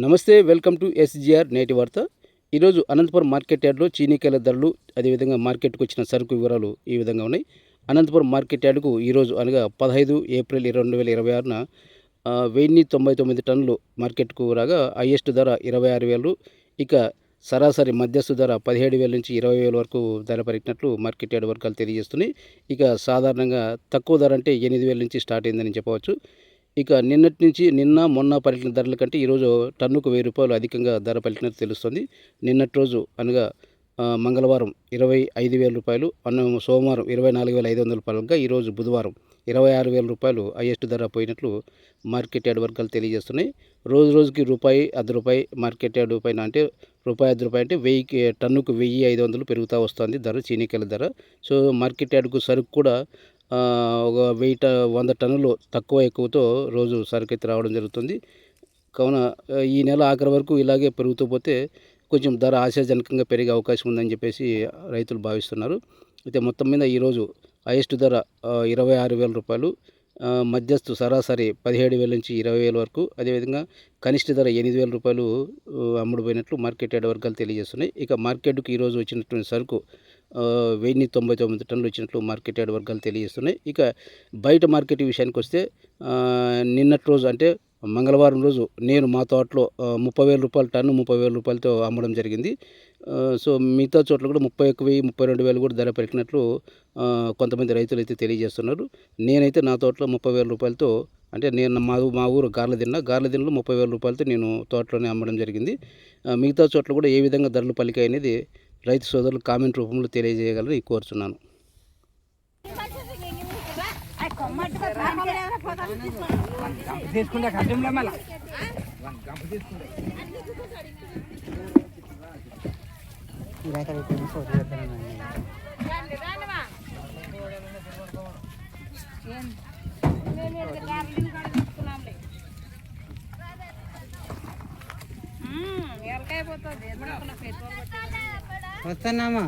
నమస్తే, welcome to SGR నేటి వార్త. ఈరోజు అనంతపురం మార్కెట్ యార్డ్లో చీనీకాయల ధరలు, అదేవిధంగా మార్కెట్కు వచ్చిన సరుకు వివరాలు ఈ విధంగా ఉన్నాయి. అనంతపురం మార్కెట్ యార్డుకు ఈరోజు అనగా 15 ఏప్రిల్ 2026న 1099 టన్నులు మార్కెట్కు రాగా హైయెస్ట్ ధర 26,000, ఇక సరాసరి మధ్యస్థ ధర 17,000 నుంచి 20,000 వరకు ధర పలికినట్లు మార్కెట్ యార్డ్ వర్గాలు తెలియజేస్తున్నాయి. ఇక సాధారణంగా తక్కువ ధర అంటే 8,000 నుంచి స్టార్ట్ అయిందని చెప్పవచ్చు. ఇక నిన్న మొన్న పలికిన ధరల కంటే ఈరోజు టన్నుకు 1,000 రూపాయలు అధికంగా ధర పలికినట్టు తెలుస్తుంది. నిన్నటి రోజు అనగా మంగళవారం 25,000 రూపాయలు, సోమవారం 24,500 రూపాయలుగా, ఈరోజు బుధవారం 26,000 రూపాయలు హైయెస్ట్ ధర పోయినట్లు మార్కెట్ యార్డ్ వర్గాలు తెలియజేస్తున్నాయి. రోజుకి రూపాయి, రూపాయి మార్కెట్ యార్డు పైన అంటే రూపాయి, రూపాయి అంటే 1000 టన్నుకు 1,500 పెరుగుతూ వస్తుంది ధర, చీనీకాయల ధర. సో మార్కెట్ యార్డుకు సరుకు కూడా ఒక 100 టన్నులు తక్కువ ఎక్కువతో రోజు సరుకు అయితే రావడం జరుగుతుంది. కావున ఈ నెల ఆఖరి వరకు ఇలాగే పెరుగుతూ పోతే కొంచెం ధర ఆశాజనకంగా పెరిగే అవకాశం ఉందని చెప్పేసి రైతులు భావిస్తున్నారు. అయితే మొత్తం మీద ఈరోజు హైయెస్ట్ ధర 26,000 రూపాయలు, మధ్యస్థు సరాసరి 17,000 నుంచి 20,000 వరకు, అదేవిధంగా కనిష్ట ధర 8,000 రూపాయలు అమ్ముడుపోయినట్లు మార్కెట్ యార్డ్ వర్గాలు తెలియజేస్తున్నాయి. ఇక మార్కెట్కు ఈరోజు వచ్చినటువంటి సరుకు 1099 టన్నులు వచ్చినట్లు మార్కెట్ యార్డ్ వర్గాలు తెలియజేస్తున్నాయి. ఇక బయట మార్కెట్ విషయానికి వస్తే నిన్నటి రోజు అంటే మంగళవారం రోజు నేను మా తోటలో 30,000 రూపాయలు టన్ను, 30,000 రూపాయలతో అమ్మడం జరిగింది. సో మిగతా చోట్ల కూడా 31,000, 32,000 కూడా ధర పెరిగినట్లు కొంతమంది రైతులు అయితే తెలియజేస్తున్నారు. నేనైతే నా తోటలో 30,000 రూపాయలతో, అంటే నేను మా ఊరు గార్లదిన్నలో 30,000 రూపాయలతో నేను తోటలోనే అమ్మడం జరిగింది. మిగతా చోట్ల కూడా ఏ విధంగా ధరలు పలికాయి అనేది రైతు సోదరులు కామెంట్ రూపంలో తెలియజేయగలరు కోరుచున్నాను. వస్తున్నామా?